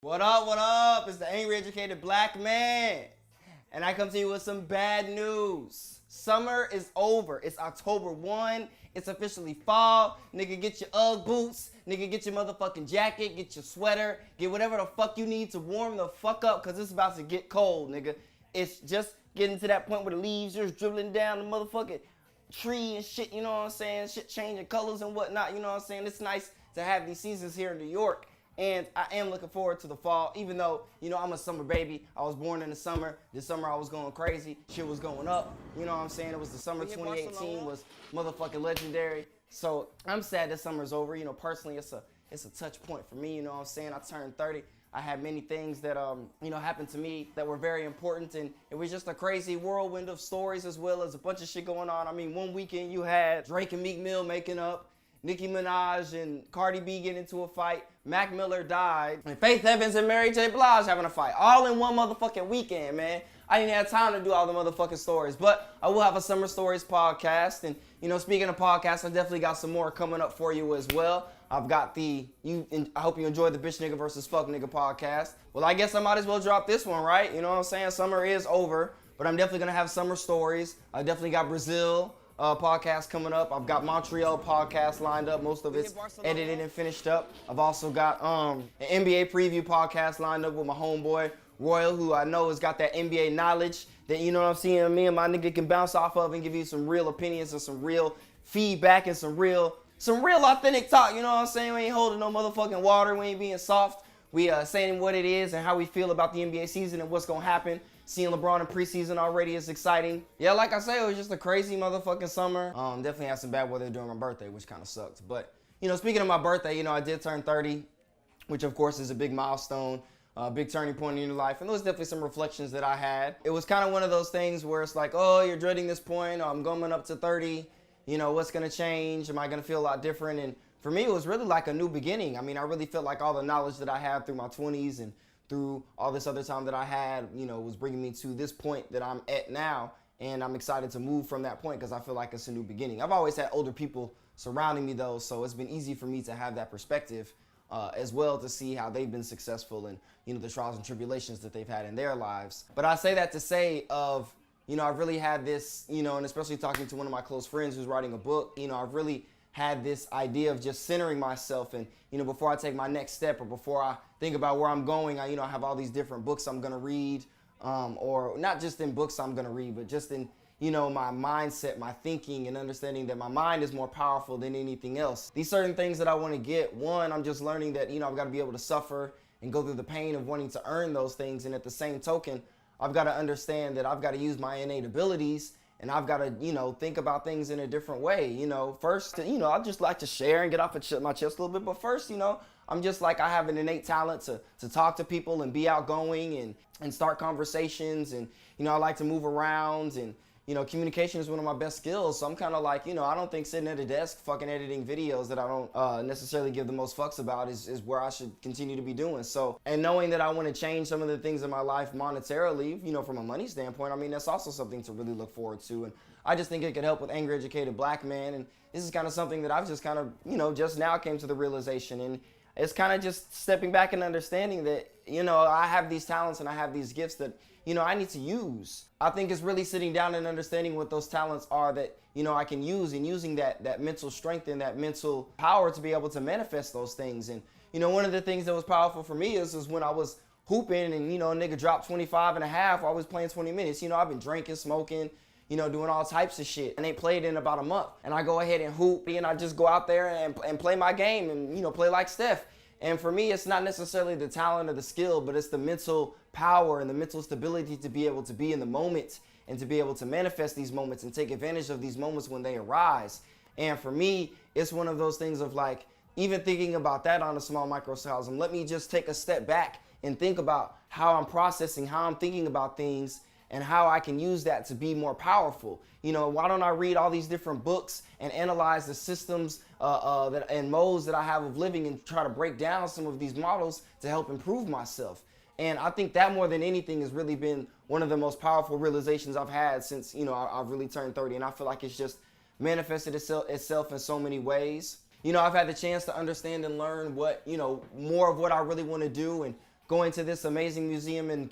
What up, what up? It's the angry educated black man. And I come to you with some bad news. Summer is over. It's October 1. It's officially fall. Nigga, get your Ugg boots. Nigga, get your motherfucking jacket. Get your sweater. Get whatever the fuck you need to warm the fuck up because it's about to get cold, nigga. It's just getting to that point where the leaves just dribbling down the motherfucking tree and shit, you know what I'm saying? Shit changing colors and whatnot, you know what I'm saying? It's nice to have these seasons here in New York. And I am looking forward to the fall, even though, you know, I'm a summer baby. I was born in the summer. This summer I was going crazy. Shit was going up. You know what I'm saying? It was the summer 2018 was motherfucking legendary. So I'm sad this summer's over. You know, personally, it's a touch point for me. You know what I'm saying? I turned 30. I had many things that, you know, happened to me that were very important. And it was just a crazy whirlwind of stories as well as a bunch of shit going on. I mean, one weekend you had Drake and Meek Mill making up. Nicki Minaj and Cardi B get into a fight. Mac Miller died. And Faith Evans and Mary J. Blige having a fight. All in one motherfucking weekend, man. I didn't have time to do all the motherfucking stories. But I will have a Summer Stories podcast. And, you know, speaking of podcasts, I definitely got some more coming up for you as well. I've got I hope you enjoyed the Bitch Nigga versus Fuck Nigga podcast. Well, I guess I might as well drop this one, right? You know what I'm saying? Summer is over. But I'm definitely going to have Summer Stories. I definitely got Brazil podcast coming up. I've got Montreal podcast lined up. Most of it's edited and finished up. I've also got an NBA preview podcast lined up with my homeboy Royal, who I know has got that NBA knowledge that, you know what I'm saying, me and my nigga can bounce off of and give you some real opinions and some real feedback and some real authentic talk. You know what I'm saying? We ain't holding no motherfucking water. We ain't being soft. We saying what it is and how we feel about the NBA season and what's gonna happen. Seeing LeBron in preseason already is exciting. Yeah, like I say, it was just a crazy motherfucking summer. Definitely had some bad weather during my birthday, which kind of sucked. But, you know, speaking of my birthday, you know, I did turn 30, which of course is a big milestone, a big turning point in your life. And there was definitely some reflections that I had. It was kind of one of those things where it's like, oh, you're dreading this point. I'm going up to 30. You know, what's gonna change? Am I gonna feel a lot different? And for me, it was really like a new beginning. I mean, I really felt like all the knowledge that I had through my 20s and through all this other time that I had, you know, was bringing me to this point that I'm at now. And I'm excited to move from that point because I feel like it's a new beginning. I've always had older people surrounding me though, so it's been easy for me to have that perspective as well, to see how they've been successful and, you know, the trials and tribulations that they've had in their lives. But I say that to say you know, I've really had this, you know, and especially talking to one of my close friends who's writing a book, you know, I've really had this idea of just centering myself and, you know, before I take my next step or before I think about where I'm going, I have all these different books I'm gonna read, or not just in books I'm gonna read, but just in, you know, my mindset, my thinking, and understanding that my mind is more powerful than anything else. These certain things that I wanna get, one, I'm just learning that, you know, I've gotta be able to suffer and go through the pain of wanting to earn those things, and at the same token, I've gotta understand that I've gotta use my innate abilities. And I've got to, you know, think about things in a different way. You know, first, you know, I just like to share and get off my chest a little bit. But first, you know, I'm just like, I have an innate talent to talk to people and be outgoing and start conversations. And, you know, I like to move around. And, you know, communication is one of my best skills. So I'm kind of like, you know, I don't think sitting at a desk fucking editing videos that I don't necessarily give the most fucks about is where I should continue to be doing. So, and knowing that I want to change some of the things in my life monetarily, you know, from a money standpoint, I mean, that's also something to really look forward to. And I just think it could help with angry educated black man. And this is kind of something that I've just kind of, you know, just now came to the realization. And it's kind of just stepping back and understanding that, you know, I have these talents and I have these gifts that, you know, I need to use. I think it's really sitting down and understanding what those talents are that, you know, I can use, and using that mental strength and that mental power to be able to manifest those things. And, you know, one of the things that was powerful for me is when I was hooping and, you know, a nigga dropped 25 and a half, I was playing 20 minutes. You know, I've been drinking, smoking, you know, doing all types of shit. And they played in about a month. And I go ahead and hoop, and I just go out there and play my game and, you know, play like Steph. And for me, it's not necessarily the talent or the skill, but it's the mental power and the mental stability to be able to be in the moment and to be able to manifest these moments and take advantage of these moments when they arise. And for me, it's one of those things of like, even thinking about that on a small microcosm, let me just take a step back and think about how I'm processing, how I'm thinking about things, and how I can use that to be more powerful. You know, why don't I read all these different books and analyze the systems and modes that I have of living and try to break down some of these models to help improve myself. And I think that more than anything has really been one of the most powerful realizations I've had since, you know, I've really turned 30. And I feel like it's just manifested itself in so many ways. You know, I've had the chance to understand and learn what, you know, more of what I really want to do and going to this amazing museum in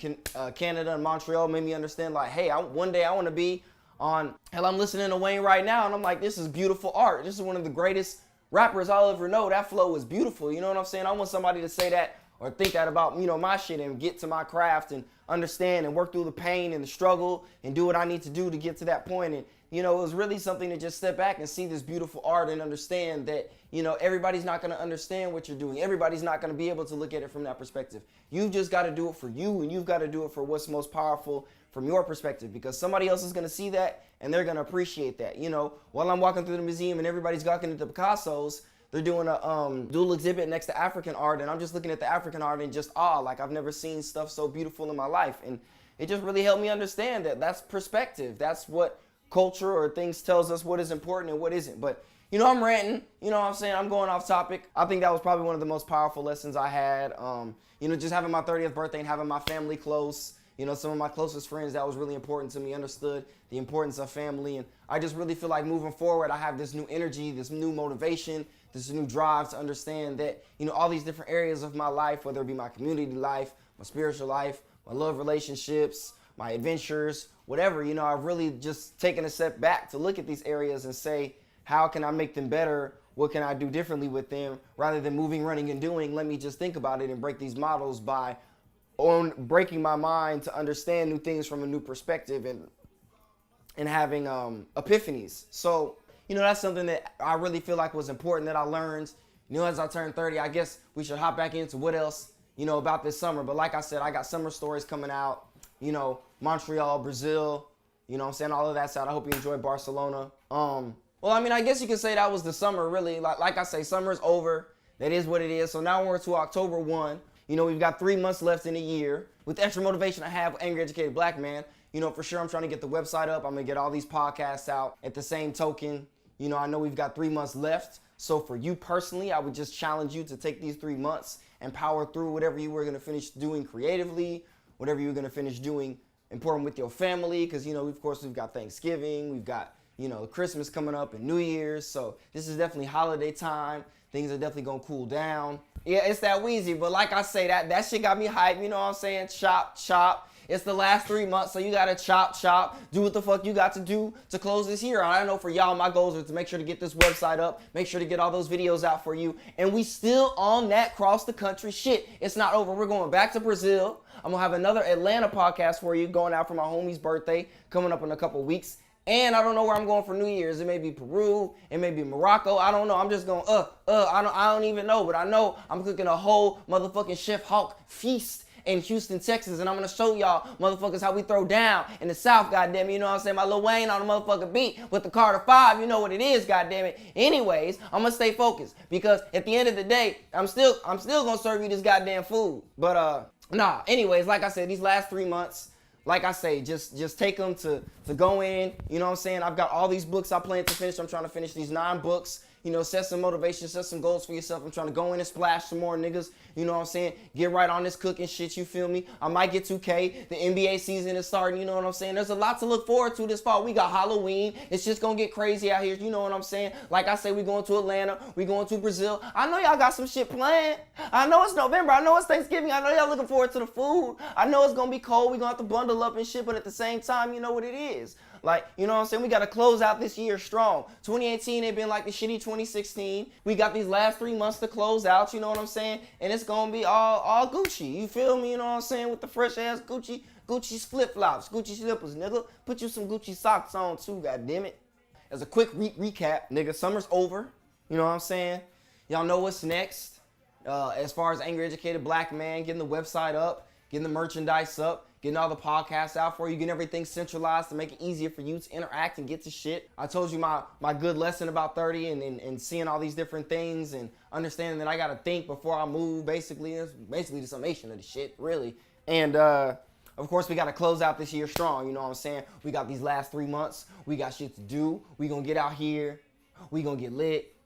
Canada and Montreal made me understand, like, hey, one day I want to be on, hell, I'm listening to Wayne right now, and I'm like, this is beautiful art. This is one of the greatest rappers I'll ever know. That flow is beautiful, you know what I'm saying? I want somebody to say that or think that about, you know, my shit and get to my craft and understand and work through the pain and the struggle and do what I need to do to get to that point. And, you know, it was really something to just step back and see this beautiful art and understand that, you know, everybody's not going to understand what you're doing. Everybody's not going to be able to look at it from that perspective. You've just got to do it for you, and you've got to do it for what's most powerful from your perspective, because somebody else is going to see that and they're going to appreciate that. You know, while I'm walking through the museum and everybody's gawking at the Picassos, they're doing a dual exhibit next to African art, and I'm just looking at the African art in just awe. Like, I've never seen stuff so beautiful in my life. And it just really helped me understand that that's perspective. That's what culture or things tells us what is important and what isn't. But, you know, I'm ranting. You know what I'm saying? I'm going off topic. I think that was probably one of the most powerful lessons I had. You know, just having my 30th birthday and having my family close. You know, some of my closest friends, that was really important to me, understood the importance of family. And I just really feel like moving forward, I have this new energy, this new motivation, this new drive to understand that, you know, all these different areas of my life, whether it be my community life, my spiritual life, my love relationships, my adventures, whatever, you know, I've really just taken a step back to look at these areas and say, how can I make them better? What can I do differently with them? Rather than moving, running, and doing, let me just think about it and break these models by on breaking my mind to understand new things from a new perspective and having epiphanies. So, you know, that's something that I really feel like was important that I learned. You know, as I turned 30, I guess we should hop back into what else, you know, about this summer. But like I said, I got summer stories coming out, you know, Montreal, Brazil, you know what I'm saying, all of that side. I hope you enjoyed Barcelona. Well, I mean, I guess you could say that was the summer, really. Like I say, summer's over. That is what it is. So now we're to October 1. You know, we've got 3 months left in a year. With the extra motivation I have with Angry Educated Black Man, you know, for sure I'm trying to get the website up. I'm going to get all these podcasts out. At the same token, you know, I know we've got 3 months left. So for you personally, I would just challenge you to take these 3 months and power through whatever you were going to finish doing creatively, whatever you were going to finish doing important with your family. Because, you know, of course, we've got Thanksgiving. We've got, you know, Christmas coming up and New Year's. So this is definitely holiday time. Things are definitely going to cool down. Yeah, it's that Wheezy, but like I say, that shit got me hyped, you know what I'm saying? Chop. It's the last 3 months, so you gotta chop. Do what the fuck you got to do to close this year. I know for y'all, my goals are to make sure to get this website up, make sure to get all those videos out for you, and we still on that cross the country shit. It's not over. We're going back to Brazil. I'm gonna have another Atlanta podcast for you going out for my homie's birthday coming up in a couple weeks. And I don't know where I'm going for New Year's. It may be Peru. It may be Morocco. I don't know. I'm just going, I don't even know. But I know I'm cooking a whole motherfucking Chef Hawk feast in Houston, Texas. And I'm going to show y'all motherfuckers how we throw down in the South, goddammit. You know what I'm saying? My Lil Wayne on the motherfucking beat with the Carter 5. You know what it is, goddammit. Anyways, I'm going to stay focused because at the end of the day, I'm still going to serve you this goddamn food. But, anyways, like I said, these last 3 months, like I say, just take them to go in. You know what I'm saying? I've got all these books I plan to finish. I'm trying to finish these 9 books. You know, set some motivation, set some goals for yourself. I'm trying to go in and splash some more niggas. You know what I'm saying? Get right on this cooking shit, you feel me? I might get 2K. The NBA season is starting, you know what I'm saying? There's a lot to look forward to this fall. We got Halloween. It's just gonna get crazy out here, you know what I'm saying? Like I say, we going to Atlanta. We going to Brazil. I know y'all got some shit planned. I know it's November. I know it's Thanksgiving. I know y'all looking forward to the food. I know it's gonna be cold. We gonna have to bundle up and shit, but at the same time, you know what it is. Like, you know what I'm saying? We got to close out this year strong. 2018 ain't been like the shitty 2016. We got these last 3 months to close out, you know what I'm saying? And it's going to be all Gucci. You feel me? You know what I'm saying? With the fresh ass Gucci's flip-flops, Gucci slippers, nigga. Put you some Gucci socks on too, goddammit. As a quick recap, nigga, summer's over. You know what I'm saying? Y'all know what's next. As far as Angry Educated Black Man, getting the website up, getting the merchandise up, getting all the podcasts out for you, getting everything centralized to make it easier for you to interact and get to shit. I told you my good lesson about 30 and seeing all these different things and understanding that I got to think before I move, basically. It's basically the summation of the shit, really. And, of course, we got to close out this year strong, you know what I'm saying? We got these last 3 months. We got shit to do. We going to get out here. We going to get lit.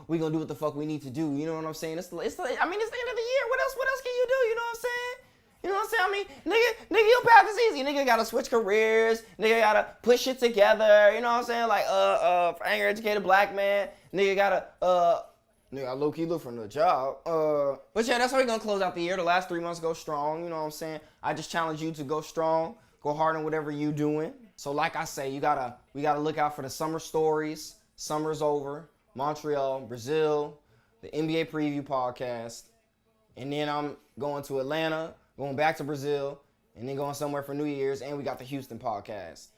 We going to do what the fuck we need to do, you know what I'm saying? It's the end of the year. What else can you do, you know what I'm saying? You know what I'm saying? I mean, nigga, your path is easy. Nigga gotta switch careers. Nigga gotta put shit together. You know what I'm saying? Like, for Angry Educated Black Man, nigga gotta, Nigga, I low-key look for another job. But yeah, that's how we're gonna close out the year. The last 3 months go strong, you know what I'm saying? I just challenge you to go strong, go hard in whatever you doing. So like I say, we gotta look out for the summer stories. Summer's over. Montreal, Brazil, the NBA preview podcast. And then I'm going to Atlanta, going back to Brazil, and then going somewhere for New Year's. And we got the Houston podcast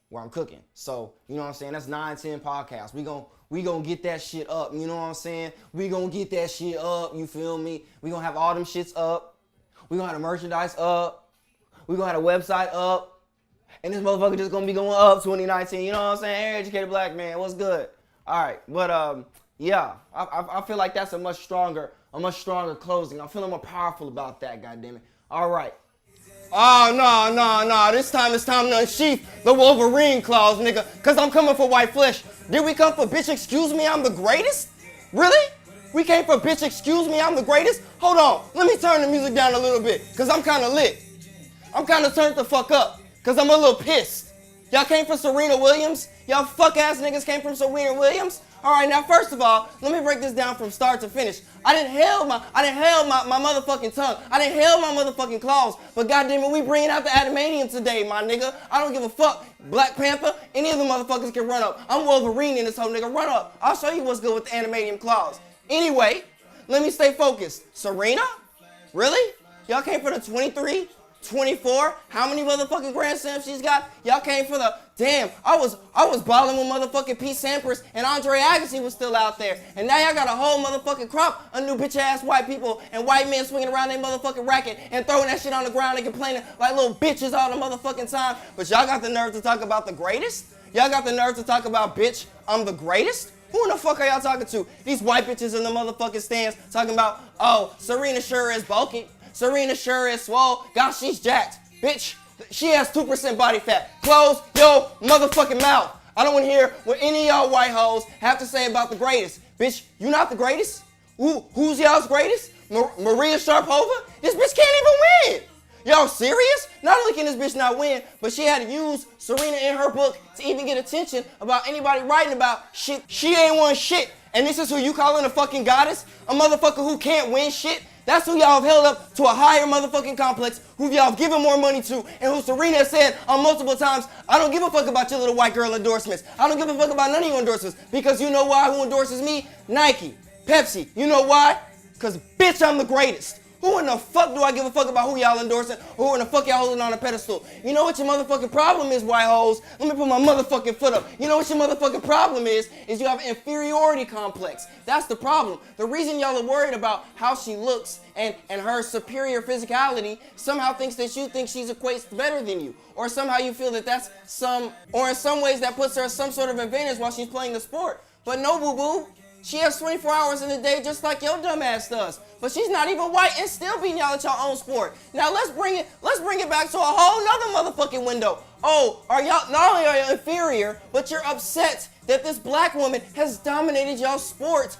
where I'm cooking. So, you know what I'm saying? That's 9, 10 podcasts. We gonna get that shit up, you know what I'm saying? We gonna get that shit up, you feel me? We gonna have all them shits up. We gonna have the merchandise up. We gonna have the website up. And this motherfucker just gonna be going up 2019, you know what I'm saying? Hey, educated black man, what's good? All right, but yeah, I feel like that's a much stronger closing. I'm feeling more powerful about that, goddammit. All right. Oh, no. This time it's time to unsheath the Wolverine claws, nigga. Because I'm coming for white flesh. Did we come for bitch, excuse me, I'm the greatest? Really? We came for bitch, excuse me, I'm the greatest? Hold on. Let me turn the music down a little bit. Because I'm kind of lit. I'm kind of turned the fuck up. Because I'm a little pissed. Y'all came for Serena Williams? Y'all fuck-ass niggas came from Serena Williams? All right, now first of all, let me break this down from start to finish. I didn't held my motherfucking tongue. I didn't held my motherfucking claws. But goddamn it, we bringing out the adamantium today, my nigga. I don't give a fuck. Black Panther, any of the motherfuckers can run up. I'm Wolverine in this whole nigga. Run up. I'll show you what's good with the adamantium claws. Anyway, let me stay focused. Serena? Really? Y'all came for the 23? 24? How many motherfucking Grand Slams she's got? Y'all came for the, damn, I was balling when motherfucking Pete Sampras and Andre Agassi was still out there. And now y'all got a whole motherfucking crop of new bitch ass white people and white men swinging around their motherfucking racket and throwing that shit on the ground and complaining like little bitches all the motherfucking time. But y'all got the nerve to talk about the greatest? Y'all got the nerve to talk about, bitch, I'm the greatest? Who in the fuck are y'all talking to? These white bitches in the motherfucking stands talking about, oh, Serena sure is bulky. Serena sure is swole. God, she's jacked. Bitch, she has 2% body fat. Close your motherfucking mouth. I don't want to hear what any of y'all white hoes have to say about the greatest. Bitch, you not the greatest? Who's y'all's greatest? Maria Sharapova? This bitch can't even win. Y'all serious? Not only can this bitch not win, but she had to use Serena in her book to even get attention about anybody writing about shit. She ain't won shit. And this is who you calling a fucking goddess? A motherfucker who can't win shit? That's who y'all have held up to a higher motherfucking complex, who y'all have given more money to, and who Serena has said on multiple times, I don't give a fuck about your little white girl endorsements. I don't give a fuck about none of your endorsements. Because you know why? Who endorses me? Nike, Pepsi. You know why? Because bitch, I'm the greatest. Who in the fuck do I give a fuck about who y'all endorsing? Who in the fuck y'all holding on a pedestal? You know what your motherfucking problem is, white hoes? Let me put my motherfucking foot up. You know what your motherfucking problem is you have an inferiority complex. That's the problem. The reason y'all are worried about how she looks and her superior physicality somehow thinks that you think she's equates better than you. Or somehow you feel that that's or in some ways that puts her at some sort of advantage while she's playing the sport. But no, boo-boo. She has 24 hours in a day just like your dumb ass does. But she's not even white and still beating y'all at your own sport. Now let's bring it back to a whole nother motherfucking window. Oh, are y'all, not only are you inferior, but you're upset that this black woman has dominated y'all's sports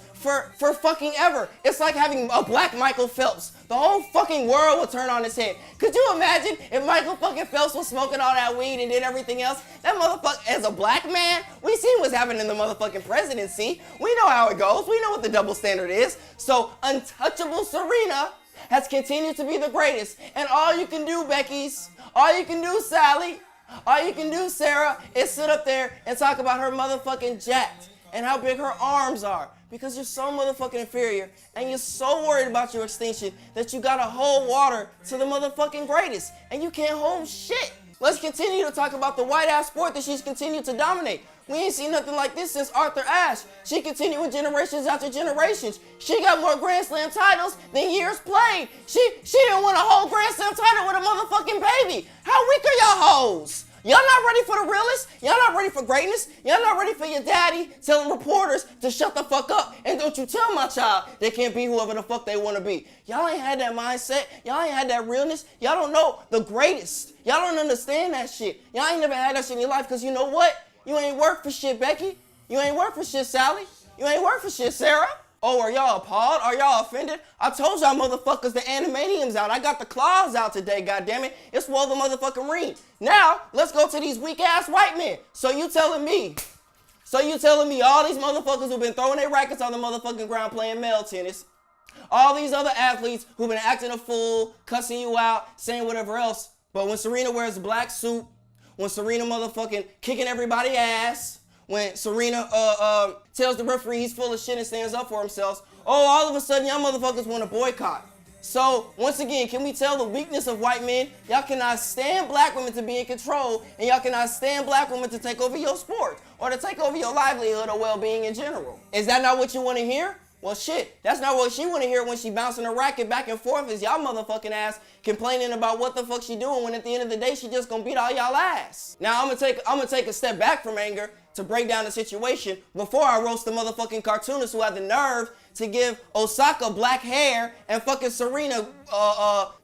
for fucking ever. It's like having a black Michael Phelps. The whole fucking world will turn on its head. Could you imagine if Michael fucking Phelps was smoking all that weed and did everything else? That motherfucker, as a black man, we seen what's happening in the motherfucking presidency. We know how it goes. We know what the double standard is. So untouchable Serena has continued to be the greatest. And all you can do, Becky's, all you can do, Sally, all you can do, Sarah, is sit up there and talk about her motherfucking jacked and how big her arms are. Because you're so motherfucking inferior and you're so worried about your extinction that you gotta hold water to the motherfucking greatest. And you can't hold shit. Let's continue to talk about the white ass sport that she's continued to dominate. We ain't seen nothing like this since Arthur Ashe. She continued generations after generations. She got more Grand Slam titles than years played. She didn't win a whole Grand Slam title with a motherfucking baby. How weak are y'all hoes? Y'all not ready for the realest? Y'all not ready for greatness? Y'all not ready for your daddy telling reporters to shut the fuck up? And don't you tell my child they can't be whoever the fuck they want to be. Y'all ain't had that mindset. Y'all ain't had that realness. Y'all don't know the greatest. Y'all don't understand that shit. Y'all ain't never had that shit in your life because you know what? You ain't work for shit, Becky. You ain't work for shit, Sally. You ain't work for shit, Sarah. Oh, are y'all appalled? Are y'all offended? I told y'all motherfuckers the animanium's out. I got the claws out today, goddammit. It's Wolverine motherfucking ring. Now, let's go to these weak ass white men. So you telling me So you telling me all these motherfuckers who've been throwing their rackets on the motherfucking ground playing male tennis, all these other athletes who've been acting a fool, cussing you out, saying whatever else, but when Serena wears a black suit, when Serena motherfucking kicking everybody ass, when Serena tells the referee he's full of shit and stands up for himself, oh, all of a sudden y'all motherfuckers want to boycott. So, once again, can we tell the weakness of white men? Y'all cannot stand black women to be in control, and y'all cannot stand black women to take over your sport or to take over your livelihood or well-being in general. Is that not what you want to hear? Well, shit, that's not what she want to hear when she bouncing her racket back and forth is y'all motherfucking ass complaining about what the fuck she doing when at the end of the day she just gonna beat all y'all ass. Now, I'm gonna take a step back from anger to break down the situation before I roast the motherfucking cartoonist who had the nerve to give Osaka black hair and fucking Serena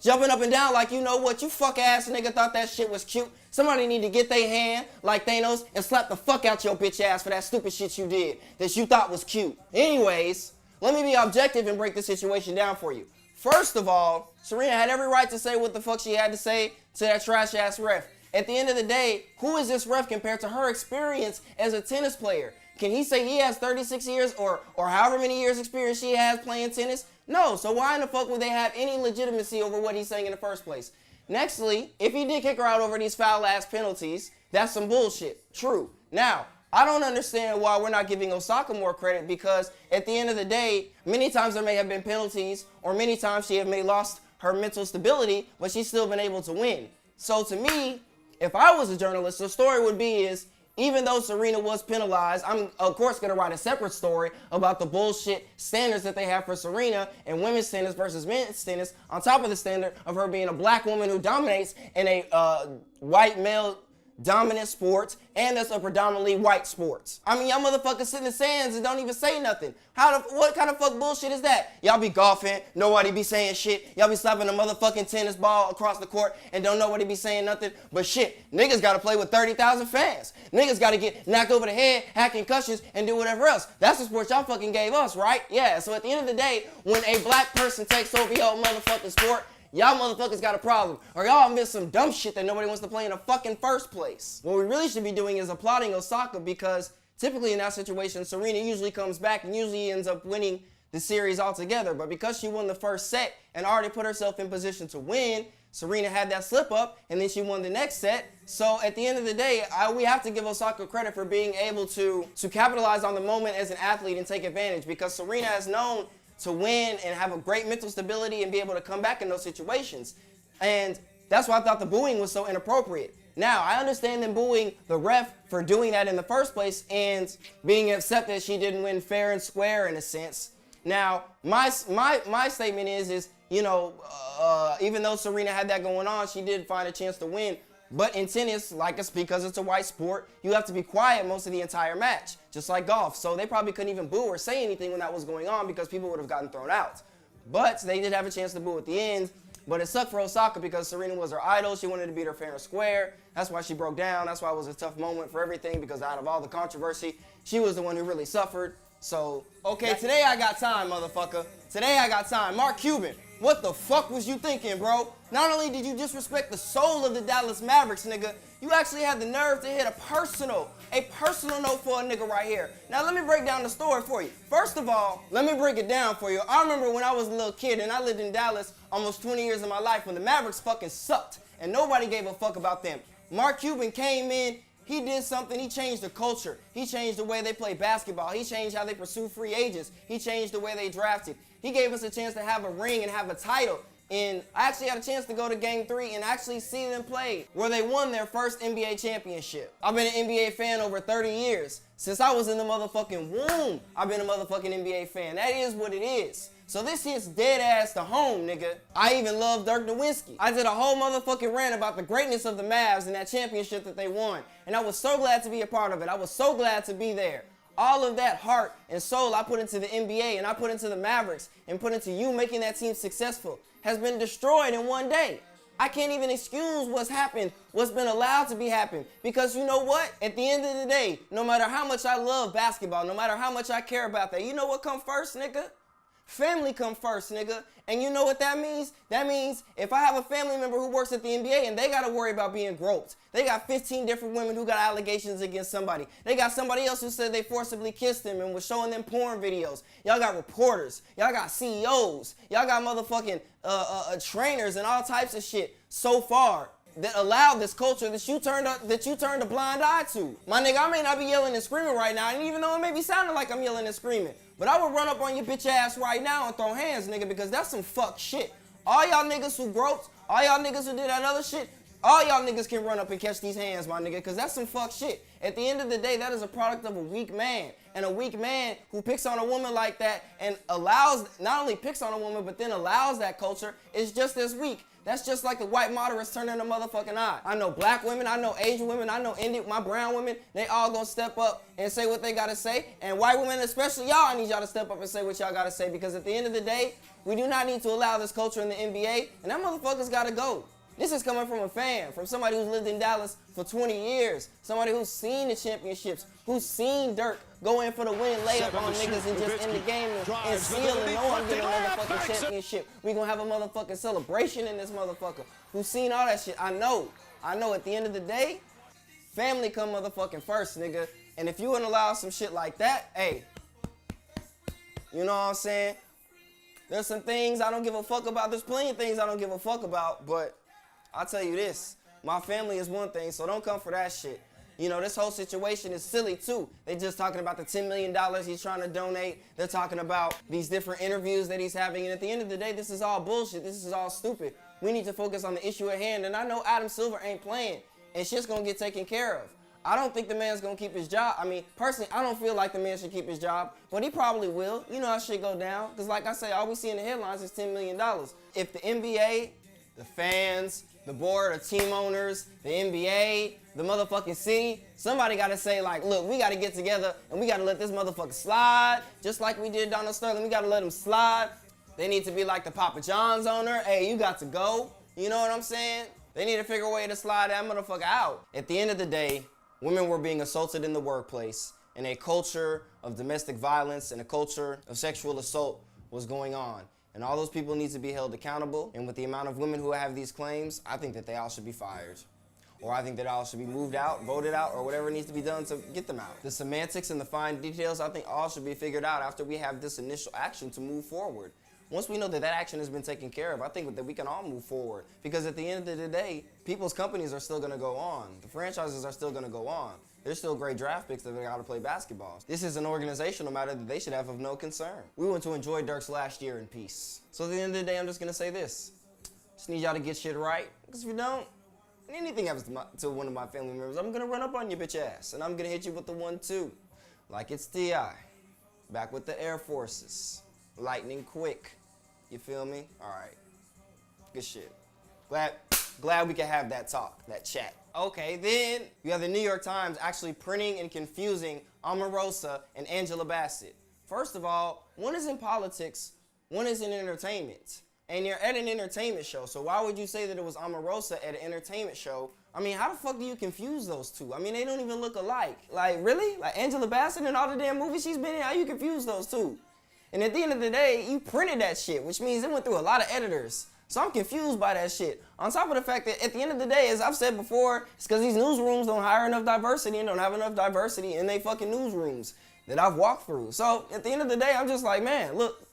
jumping up and down like, you know what, you fuck ass nigga thought that shit was cute. Somebody need to get their hand like Thanos and slap the fuck out your bitch ass for that stupid shit you did that you thought was cute. Anyways, let me be objective and break the situation down for you. First of all, Serena had every right to say what the fuck she had to say to that trash ass ref. At the end of the day, who is this ref compared to her experience as a tennis player? Can he say he has 36 years or however many years experience she has playing tennis? No, so why in the fuck would they have any legitimacy over what he's saying in the first place? Nextly, if he did kick her out over these foul ass penalties, that's some bullshit. True. Now, I don't understand why we're not giving Osaka more credit because at the end of the day, many times there may have been penalties or many times she may lost her mental stability, but she's still been able to win. So to me, if I was a journalist, the story would be is, even though Serena was penalized, I'm of course going to write a separate story about the bullshit standards that they have for Serena and women's tennis versus men's tennis on top of the standard of her being a black woman who dominates in a white male dominant sports and that's a predominantly white sports. I mean, y'all motherfuckers sit in the sands and don't even say nothing. What kind of fuck bullshit is that? Y'all be golfing, nobody be saying shit. Y'all be slapping a motherfucking tennis ball across the court and don't nobody be saying nothing. But shit, niggas gotta play with 30,000 fans. Niggas gotta get knocked over the head, have concussions, and do whatever else. That's the sport y'all fucking gave us, right? Yeah, so at the end of the day, when a black person takes over your motherfucking sport, y'all motherfuckers got a problem. Or y'all missed some dumb shit that nobody wants to play in the fucking first place. What we really should be doing is applauding Osaka because typically in that situation, Serena usually comes back and usually ends up winning the series altogether. But because she won the first set and already put herself in position to win, Serena had that slip up and then she won the next set. So at the end of the day, we have to give Osaka credit for being able to capitalize on the moment as an athlete and take advantage because Serena has known to win and have a great mental stability and be able to come back in those situations. And that's why I thought the booing was so inappropriate. Now, I understand them booing the ref for doing that in the first place and being upset that she didn't win fair and square in a sense. Now, my statement is you know, even though Serena had that going on, she did find a chance to win. But in tennis, because it's a white sport, you have to be quiet most of the entire match, just like golf. So they probably couldn't even boo or say anything when that was going on because people would have gotten thrown out. But they did have a chance to boo at the end. But it sucked for Osaka because Serena was her idol. She wanted to beat her fair and square. That's why she broke down. That's why it was a tough moment for everything because out of all the controversy, she was the one who really suffered. So, okay, today I got time, motherfucker. Today I got time. Mark Cuban, what the fuck was you thinking, bro? Not only did you disrespect the soul of the Dallas Mavericks, nigga, you actually had the nerve to hit a personal note for a nigga right here. Now, let me break down the story for you. First of all, let me break it down for you. I remember when I was a little kid and I lived in Dallas almost 20 years of my life when the Mavericks fucking sucked and nobody gave a fuck about them. Mark Cuban came in, he did something, he changed the culture. He changed the way they play basketball. He changed how they pursue free agents. He changed the way they drafted. He gave us a chance to have a ring and have a title. And I actually had a chance to go to Game 3 and actually see them play where they won their first NBA championship. I've been an NBA fan over 30 years. Since I was in the motherfucking womb, I've been a motherfucking NBA fan. That is what it is. So this hits dead ass to home, nigga. I even love Dirk Nowitzki. I did a whole motherfucking rant about the greatness of the Mavs and that championship that they won. And I was so glad to be a part of it. I was so glad to be there. All of that heart and soul I put into the NBA and I put into the Mavericks and put into you making that team successful has been destroyed in one day. I can't even excuse what's happened, what's been allowed to be happened. Because you know what? At the end of the day, no matter how much I love basketball, no matter how much I care about that, you know what comes first, nigga? Family come first, nigga. And you know what that means? That means if I have a family member who works at the NBA and they got to worry about being groped, they got 15 different women who got allegations against somebody. They got somebody else who said they forcibly kissed them and was showing them porn videos. Y'all got reporters. Y'all got CEOs. Y'all got motherfucking trainers and all types of shit so far that allowed this culture that you turned a blind eye to. My nigga, I may not be yelling and screaming right now, and even though it may be sounding like I'm yelling and screaming, but I would run up on your bitch ass right now and throw hands, nigga, because that's some fuck shit. All y'all niggas who groped, all y'all niggas who did that other shit, all y'all niggas can run up and catch these hands, my nigga, because that's some fuck shit. At the end of the day, that is a product of a weak man. And a weak man who picks on a woman like that and allows, not only picks on a woman, but then allows that culture is just as weak. That's just like the white moderates turning a motherfucking eye. I know black women, I know Asian women, I know Indian, my brown women, they all gonna step up and say what they gotta say. And white women, especially y'all, I need y'all to step up and say what y'all gotta say, because at the end of the day, we do not need to allow this culture in the NBA, and that motherfucker's gotta go. This is coming from a fan, from somebody who's lived in Dallas for 20 years, somebody who's seen the championships, who's seen Dirk go in for the winning layup on niggas and just end the game and seal and know I'm getting another fucking championship. We gonna have a motherfucking celebration in this motherfucker. Who's seen all that shit? I know at the end of the day, family come motherfucking first, nigga. And if you wouldn't allow some shit like that, hey, you know what I'm saying? There's some things I don't give a fuck about. There's plenty of things I don't give a fuck about, but I'll tell you this, my family is one thing, so don't come for that shit. You know, this whole situation is silly too. They just talking about the $10 million he's trying to donate. They're talking about these different interviews that he's having. And at the end of the day, this is all bullshit. This is all stupid. We need to focus on the issue at hand. And I know Adam Silver ain't playing, and shit's gonna get taken care of. I don't think the man's gonna keep his job. I mean, personally, I don't feel like the man should keep his job, but he probably will. You know how shit go down. Because like I say, all we see in the headlines is $10 million. If the NBA, the fans, the board of team owners, the NBA, the motherfucking city, somebody gotta say like, look, we gotta get together and we gotta let this motherfucker slide, just like we did Donald Sterling. We gotta let him slide. They need to be like the Papa John's owner. Hey, you got to go. You know what I'm saying? They need to figure a way to slide that motherfucker out. At the end of the day, women were being assaulted in the workplace, and a culture of domestic violence and a culture of sexual assault was going on. And all those people need to be held accountable. And with the amount of women who have these claims, I think that they all should be fired. Or I think that all should be moved out, voted out, or whatever needs to be done to get them out. The semantics and the fine details, I think all should be figured out after we have this initial action to move forward. Once we know that that action has been taken care of, I think that we can all move forward. Because at the end of the day, people's companies are still gonna go on. The franchises are still gonna go on. There's still great draft picks that are got to play basketball. This is an organizational matter that they should have of no concern. We want to enjoy Dirk's last year in peace. So at the end of the day, I'm just gonna say this. Just need y'all to get shit right. Because if you don't, and anything happens to one of my family members, I'm gonna run up on your bitch ass. And I'm gonna hit you with the 1-2. Like it's T.I. Back with the Air Forces. Lightning quick. You feel me? All right. Good shit. Glad we can have that talk, that chat. Okay, then you have the New York Times actually printing and confusing Omarosa and Angela Bassett. First of all, one is in politics, one is in entertainment. And you're at an entertainment show, so why would you say that it was Omarosa at an entertainment show? I mean, how the fuck do you confuse those two? I mean, they don't even look alike. Like, really? Like Angela Bassett and all the damn movies she's been in, how you confuse those two? And at the end of the day, you printed that shit, which means it went through a lot of editors. So I'm confused by that shit. On top of the fact that at the end of the day, as I've said before, it's because these newsrooms don't hire enough diversity and don't have enough diversity in they fucking newsrooms that I've walked through. So at the end of the day, I'm just like, man, look,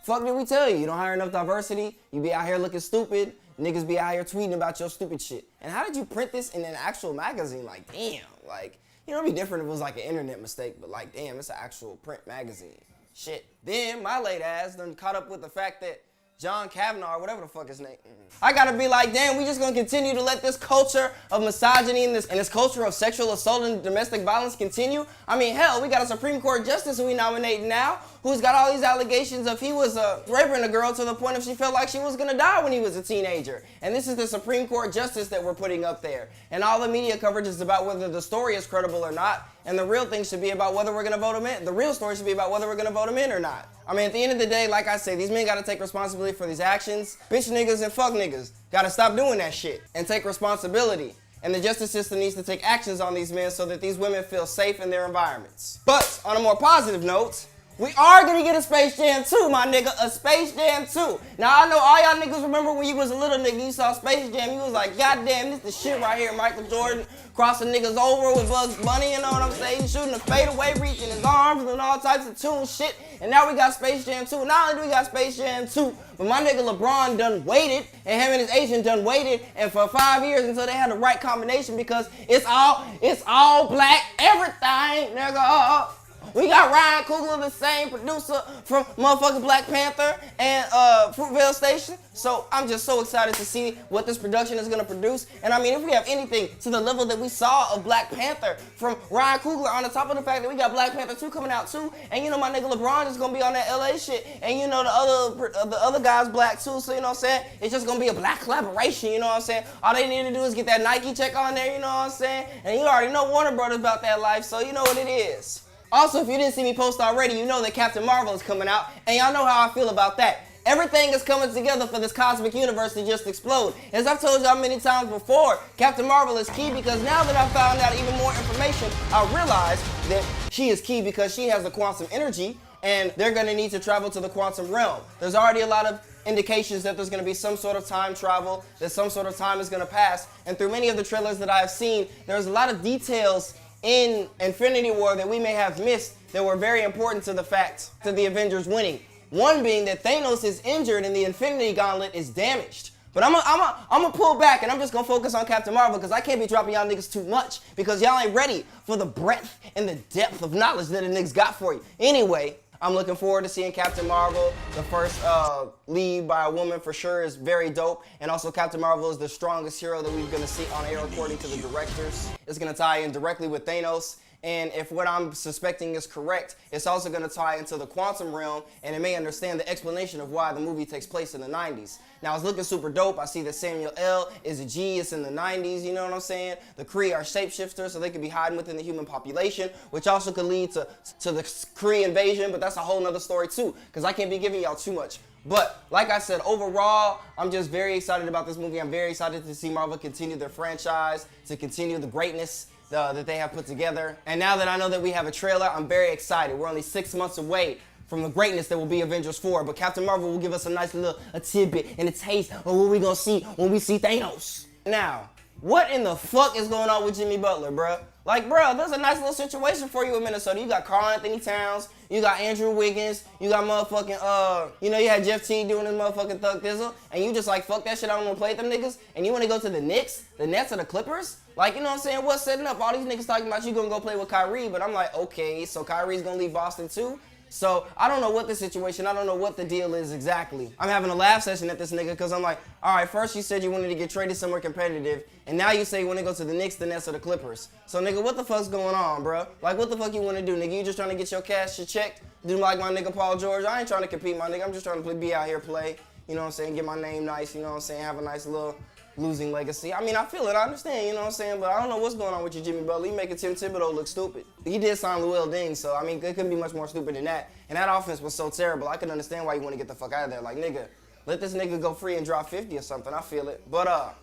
fuck did we tell you? You don't hire enough diversity, you be out here looking stupid, niggas be out here tweeting about your stupid shit. And how did you print this in an actual magazine? Like, damn, like, you know, it'd be different if it was like an internet mistake, but like, damn, it's an actual print magazine. Shit. Then my late ass done caught up with the fact that John Kavanaugh, or whatever the fuck his name. I gotta be like, damn, we just gonna continue to let this culture of misogyny and this culture of sexual assault and domestic violence continue? I mean, hell, we got a Supreme Court justice who we nominating now, who's got all these allegations of he was raping a girl to the point of she felt like she was gonna die when he was a teenager. And this is the Supreme Court justice that we're putting up there. And all the media coverage is about whether the story is credible or not. And the real thing should be about whether we're gonna vote him in. The real story should be about whether we're gonna vote him in or not. I mean, at the end of the day, like I say, these men gotta take responsibility for these actions. Bitch niggas and fuck niggas gotta stop doing that shit and take responsibility. And the justice system needs to take actions on these men so that these women feel safe in their environments. But on a more positive note, We are gonna get a Space Jam 2, my nigga. A Space Jam 2. Now, I know all y'all niggas remember when you was a little nigga, you saw Space Jam, you was like, God damn, this the shit right here. Michael Jordan crossing niggas over with Bugs Bunny, you know what I'm saying? Shooting a fadeaway, reaching his arms and all types of tune shit. And now we got Space Jam 2. Not only do we got Space Jam 2, but my nigga LeBron done waited, and him and his agent done waited, and for 5 years until they had the right combination, because it's all black, everything, nigga. We got Ryan Coogler, the same producer from motherfucking Black Panther and Fruitvale Station. So I'm just so excited to see what this production is gonna produce. And I mean, if we have anything to the level that we saw of Black Panther from Ryan Coogler, on the top of the fact that we got Black Panther 2 coming out too, and you know my nigga LeBron is gonna be on that LA shit, and you know the other guy's black too, so you know what I'm saying? It's just gonna be a black collaboration, you know what I'm saying? All they need to do is get that Nike check on there, you know what I'm saying? And you already know Warner Brothers about that life, so you know what it is. Also, if you didn't see me post already, you know that Captain Marvel is coming out, and y'all know how I feel about that. Everything is coming together for this cosmic universe to just explode. As I've told y'all many times before, Captain Marvel is key because now that I've found out even more information, I realize that she is key because she has the quantum energy, and they're gonna need to travel to the quantum realm. There's already a lot of indications that there's going to be some sort of time travel, that some sort of time is going to pass, and through many of the trailers that I have seen, there's a lot of details in Infinity War that we may have missed that were very important to the fact to the Avengers winning. One being that Thanos is injured and the Infinity Gauntlet is damaged. But I'm gonna pull back and I'm just gonna focus on Captain Marvel because I can't be dropping y'all niggas too much because y'all ain't ready for the breadth and the depth of knowledge that the niggas got for you. Anyway, I'm looking forward to seeing Captain Marvel. The first lead by a woman for sure is very dope. And also Captain Marvel is the strongest hero that we're gonna see on air according to the directors. It's gonna tie in directly with Thanos. And if what I'm suspecting is correct, it's also going to tie into the quantum realm, and it may understand the explanation of why the movie takes place in the 90s. Now, it's looking super dope. I see that Samuel L. is a G. It's in the 90s, you know what I'm saying? The Kree are shapeshifters, so they could be hiding within the human population, which also could lead to the Kree invasion, but that's a whole nother story too, because I can't be giving y'all too much. But, like I said, overall, I'm just very excited about this movie. I'm very excited to see Marvel continue their franchise, to continue the greatness that they have put together. And now that I know that we have a trailer, I'm very excited. We're only 6 months away from the greatness that will be Avengers 4, but Captain Marvel will give us a nice little tidbit and a taste of what we're gonna see when we see Thanos. Now, what in the fuck is going on with Jimmy Butler, bruh? Like, bruh, there's a nice little situation for you in Minnesota. You got Karl Anthony Towns, you got Andrew Wiggins, you got motherfucking, you had Jeff T doing his motherfucking Thug Thizzle, and you just like, fuck that shit, I don't wanna play with them niggas, and you wanna go to the Knicks, the Nets, or the Clippers? Like, you know what I'm saying? What's setting up? All these niggas talking about you gonna go play with Kyrie, but I'm like, okay, so Kyrie's gonna leave Boston too? So, I don't know what the situation, I don't know what the deal is exactly. I'm having a laugh session at this nigga because I'm like, all right, first you said you wanted to get traded somewhere competitive, and now you say you want to go to the Knicks, the Nets, or the Clippers. So, nigga, what the fuck's going on, bro? Like, what the fuck you want to do, nigga? You just trying to get your cash, your check? Do like my nigga Paul George? I ain't trying to compete, my nigga. I'm just trying to be out here, play. You know what I'm saying? Get my name nice, you know what I'm saying? Have a nice little losing legacy. I mean, I feel it, I understand, you know what I'm saying? But I don't know what's going on with you, Jimmy Butler. You making Tim Thibodeau look stupid. He did sign Luol Deng, so I mean, it couldn't be much more stupid than that. And that offense was so terrible, I can understand why you want to get the fuck out of there. Like, nigga, let this nigga go free and drop 50 or something. I feel it. But,